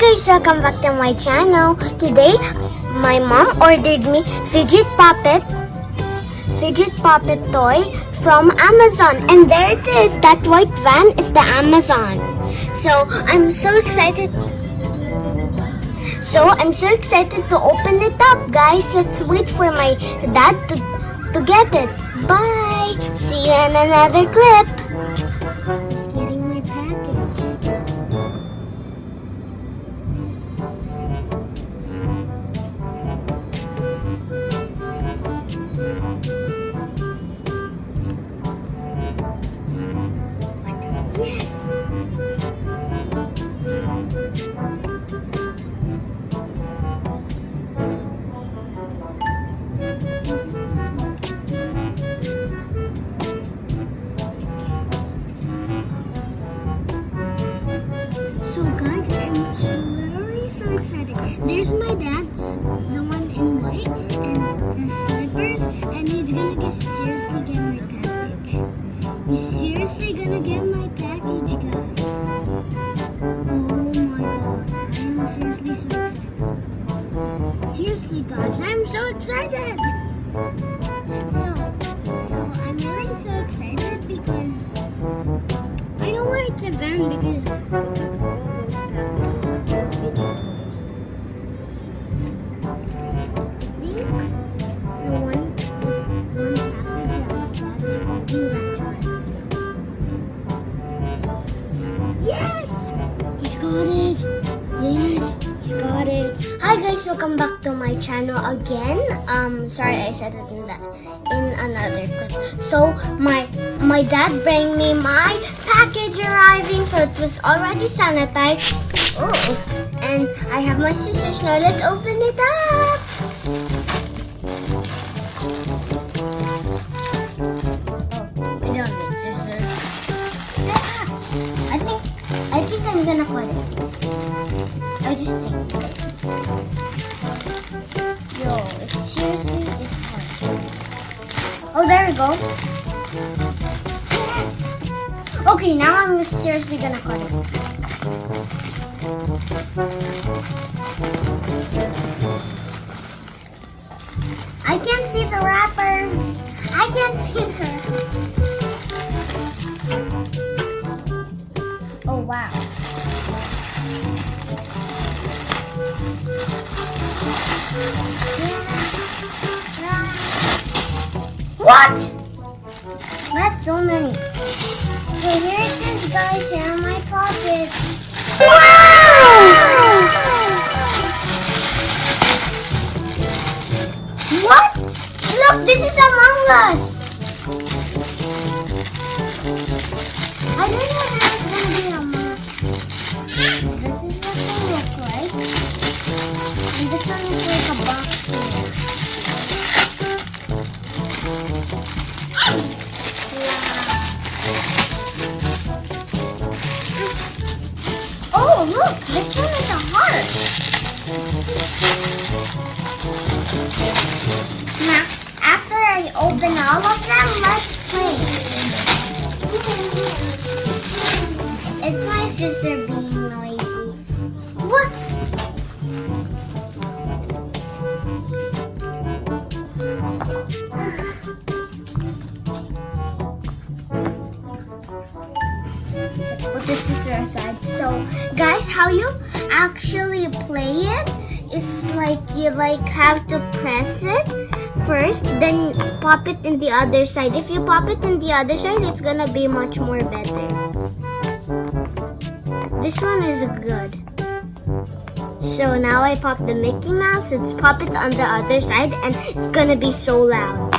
guys, welcome back to my channel. Today, my mom ordered me Fidget Puppet toy from Amazon. And there it is. That white van is the Amazon. So, I'm so excited. To open it up, guys. Let's wait for my dad to get it. Bye. See you in another clip. Getting my package. Yes! So guys, I'm literally so excited. There's my dad, the one in white, and the slippers, and he's gonna seriously get my package. He's seriously gonna get my package, guys. Oh my god, I am seriously so excited. Seriously guys, I'm so excited! So I'm really so excited because I know why it's a van because yes! He's got it! Yes! He's got it! Hi guys! Welcome back to my channel again. Sorry I said it in another clip. So, my dad bring me my package arriving. So, it was already sanitized. Oh! And I have my scissors now. Let's open it up! Oh, I don't need scissors. I think I'm gonna cut it. I just think. Yo, it seriously is hard. Oh, there we go. Okay, now I'm seriously gonna cut it. I can't see the wrappers. I can't see the wrappers. Oh, wow. What? That's so many. So here it is, guys. Here are my pockets. Wow! What? Look, this is Among Us. I didn't know that was going to be Among Us. This is what they look like. And this one is like a box here. Oh, look! This one is a heart. Now, after I open all of them, let's play. It's my sister being noisy. What? Let's put the scissor aside. So, guys, how you actually play it is like you have to press it first, then pop it in the other side. If you pop it in the other side, it's gonna be much more better. This one is good. So now I pop the Mickey Mouse, let's pop it on the other side, and it's gonna be so loud.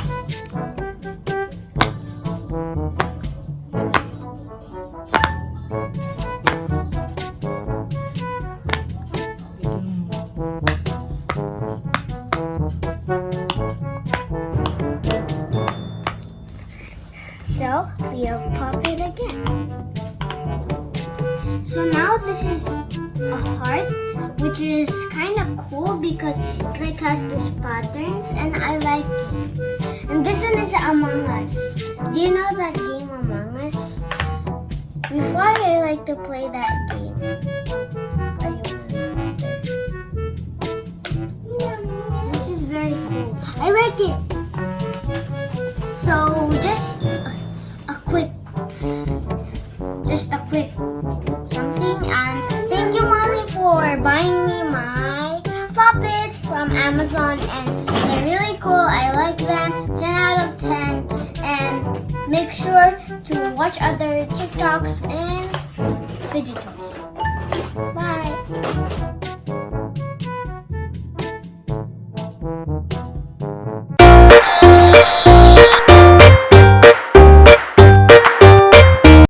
So we'll pop it again. So now this is a heart, which is kind of cool because it has these patterns and I like it. And this one is Among Us. Do you know that game Among Us? Before I like to play that game. like it. So just a quick something, and thank you, Mommy, for buying me my puppets from Amazon, and they're really cool. I like them. 10 out of 10. And make sure to watch other TikToks and Fidget toys.